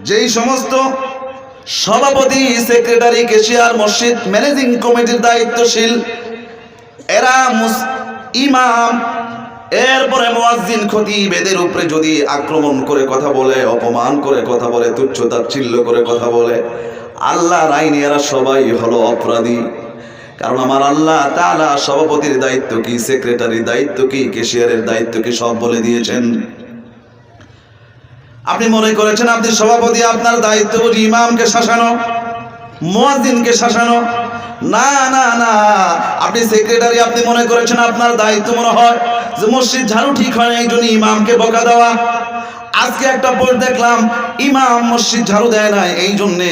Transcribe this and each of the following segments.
যেই সমস্ত সভাপতি, সেক্রেটারি, ক্যাশিয়ার, মসজিদ ম্যানেজিং কমিটির দায়িত্বশীল এরা ইমাম, এরপরে মুয়াজ্জিন, খতিব এদের উপরে যদি আক্রমণ করে কথা বলে, অপমান করে কথা বলে, তুচ্ছ তাচ্ছিল্য করে কথা বলে, আল্লাহর আইনে এরা সবাই হলো অপরাধী। কারণ আমার আল্লাহ তাআলা সভাপতির দায়িত্ব কি, সেক্রেটারির দায়িত্ব কি, ক্যাশিয়ারের দায়িত্ব কি সব বলে দিয়েছেন। আপনি মনে করেছেন আপনি সভাপতি, আপনার দায়িত্ব বুঝি ইমামকে শাসানো, মুয়াজ্জিনকে শাসানো? না না না, আপনি সেক্রেটারি, আপনি মনে করেছেন আপনার দায়িত্ব মনে হয় যে মসজিদ ঝাড়ু ঠিক হয় না এই জন্য ইমামকে বকা দেওয়া। আজকে একটা পোস্ট দেখলাম, ইমাম মসজিদ ঝাড়ু দেয় না এই জন্যে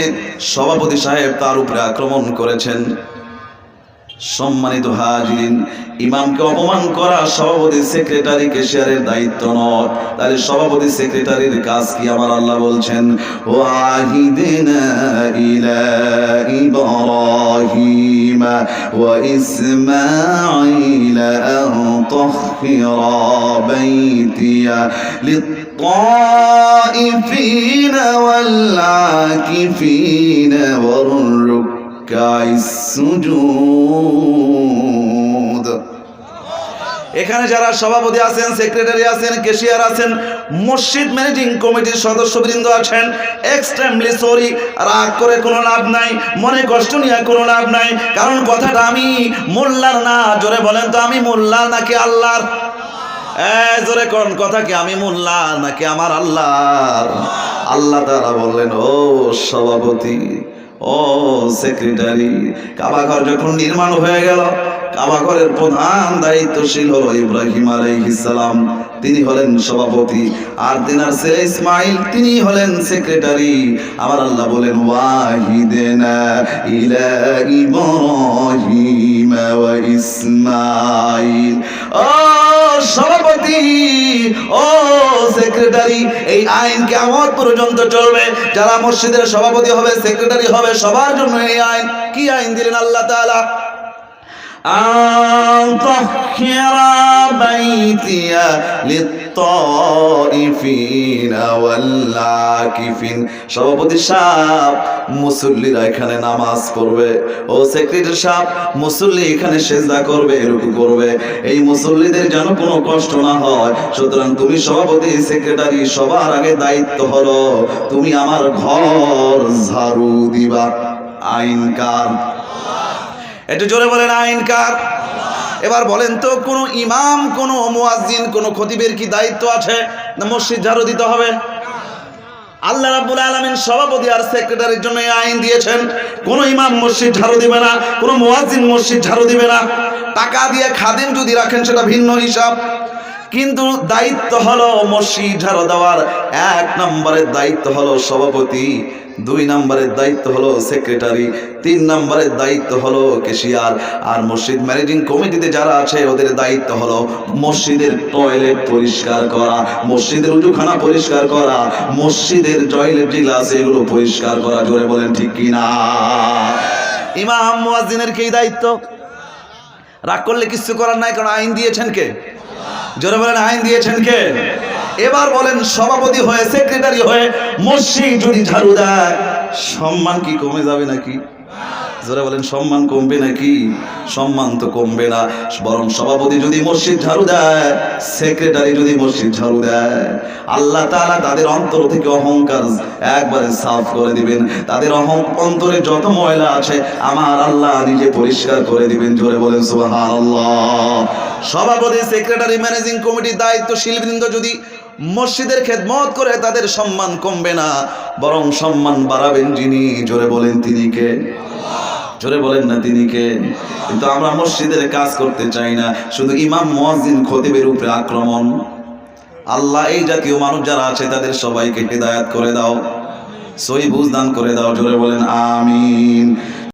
সভাপতি সাহেব তার উপরে আক্রমণ করেছেন। সম্মানিত হাজিরিন, ইমামকে অপমান করা সভাপতি, সেক্রেটারি, ক্যাশিয়ারের দায়িত্ব নয়। তাহলে সভাপতি, সেক্রেটারির কাজ কি? আমার আল্লাহ বলছেন, ওয়াহিদিনা ইলা ইব্রাহিম ওয়া ইসমাঈল আন তাহহিরা বাইতিয়া লিত-তাইফিনা ওয়াল-আকিফিনা ওয়ার-রুক্কাইস-সুজুদ। এখানে যারা সভাপতি আছেন, সেক্রেটারি আছেন, ক্যাশিয়ার আছেন, মসজিদ ম্যানেজিং কমিটির সদস্যবৃন্দ আছেন, এক্সট্রিমলি সরি, রাগ করে কোনো লাভ নাই, মনে কষ্ট নিয়ে কোনো লাভ নাই। কারণ কথাটা আমি মোল্লার না, জোরে বলেন তো, আমি মোল্লার নাকি আল্লাহর? জোরে কোন কথা কি, আমি মোল্লার নাকি আমার আল্লাহর? আল্লাহ তাআলা বললেন, ও সভাপতি, ও সেক্রেটারি, কাবাঘর যখন নির্মাণ হয়ে গেল, কাবাঘরের প্রধান দায়িত্বশীল হলো ইব্রাহিম আলাইহিস সালাম, তিনি হলেন সভাপতি, আর তিনার ছেলে ইসমাইল তিনি হলেন সেক্রেটারি। আমার আল্লাহ বলেন, ওয়াহিদিনা ইলা ইব্রাহিম ওয়া ইসমাইল। ও সভাপতি, ও সেক্রেটারি, এই আইন কিয়ামত পর্যন্ত চলবে। যারা মসজিদের সভাপতি হবে, সেক্রেটারি হবে, সবার জন্য এই আইন। কি আইন দিলেন আল্লাহ তাআলা? আন তাহহিরা বাইতিয়া লিত-তাইফিনা ওয়াল-আকিফিন। সভাপতি সাহেব, মুসল্লিরা এখানে নামাজ পড়বে। ও সেক্রেটারি সাহেব, মুসল্লি এখানে সেজদা করবে, রুকু করবে। এই মুসল্লিদের যেন কোনো কষ্ট না হয়, সুতরাং তুমি সভাপতি, সেক্রেটারি, সবার আগে দায়িত্ব হলো তুমি আমার ঘর ঝাড়ু দিবা। আইন কার? একটু জোরে বলেন, আইন কার? এবার বলেন তো, কোন ইমাম, কোন মুয়াজ্জিন, কোন খতিবের কি দায়িত্ব আছে না মসজিদ ঝাড়ু দিতে হবে? আল্লাহ রাব্বুল আলামিন সভাপতি আর সেক্রেটারির জন্য এই আইন দিয়েছেন। কোন ইমাম মসজিদ ঝাড়ু দিবে না, কোন মুয়াজ্জিন মসজিদ ঝাড়ু দিবে না। টাকা দিয়ে খাদেম যদি রাখেন সেটা ভিন্ন হিসাব, কিন্তু দায়িত্ব হলো মসজিদ ঝাড়ু দেওয়ার। 1 নম্বরের দায়িত্ব হলো সভাপতি, 2 নম্বরের দায়িত্ব হলো সেক্রেটারি, 3 নম্বরের দায়িত্ব হলো ক্যাশিয়ার। আর মসজিদ ম্যানেজিং কমিটিতে যারা আছে ওদের দায়িত্ব হলো মসজিদের টয়লেট পরিষ্কার করা, মসজিদের উজুখানা পরিষ্কার করা, মসজিদের টয়লেট যেগুলো আছে এগুলো পরিষ্কার করা। জোরে বলেন ঠিক কিনা? ইমাম মুয়াজ্জিনের কি দায়িত্ব? রাগ করলে কিছু করার নাই, কারণ আইন দিয়েছেন কে? জোরে বলেন, আইন দিয়েছেন কে? এবার বলেন, সভাপতি হয়ে, সেক্রেটারি হয়ে মসজিদ যদি ঝাড়ু দেয়, সম্মান কি কমে যাবে নাকি? যারা বলেন সম্মান কমবে নাকি? সম্মান তো কমবে না, বরং সভাপতি যদি মসজিদ ঝাড়ু দেয়, সেক্রেটারি যদি মসজিদ ঝাড়ু দেয়, আল্লাহ তাআলা তাদের অন্তর থেকে অহংকার একবারে সাফ করে দিবেন। তাদের অন্তরে যত ময়লা আছে আমার আল্লাহ নিজে পরিষ্কার করে দিবেন। জোরে বলেন সুবহানাল্লাহ। সভাপতি, সেক্রেটারি, ম্যানেজিং কমিটির দায়িত্বশীল বৃন্দ যদি মসজিদের খেদমত করে, তাদের সম্মান কমবে না, বরং সম্মান বাড়াবেন যিনি। জোরে বলেন তিনি কে? জোরে বলেন না তিনি কে? কিন্তু আমরা মসজিদের কাজ করতে চাই না, শুধু ইমাম, মুয়াজ্জিন, খতিবের উপরে আক্রমণ। আল্লাহ এই জাতীয় মানুষ যারা আছে তাদের সবাইকে হিদায়াত করে দাও, সহি বুঝ দান করে দাও। জোরে বলেন আমিন।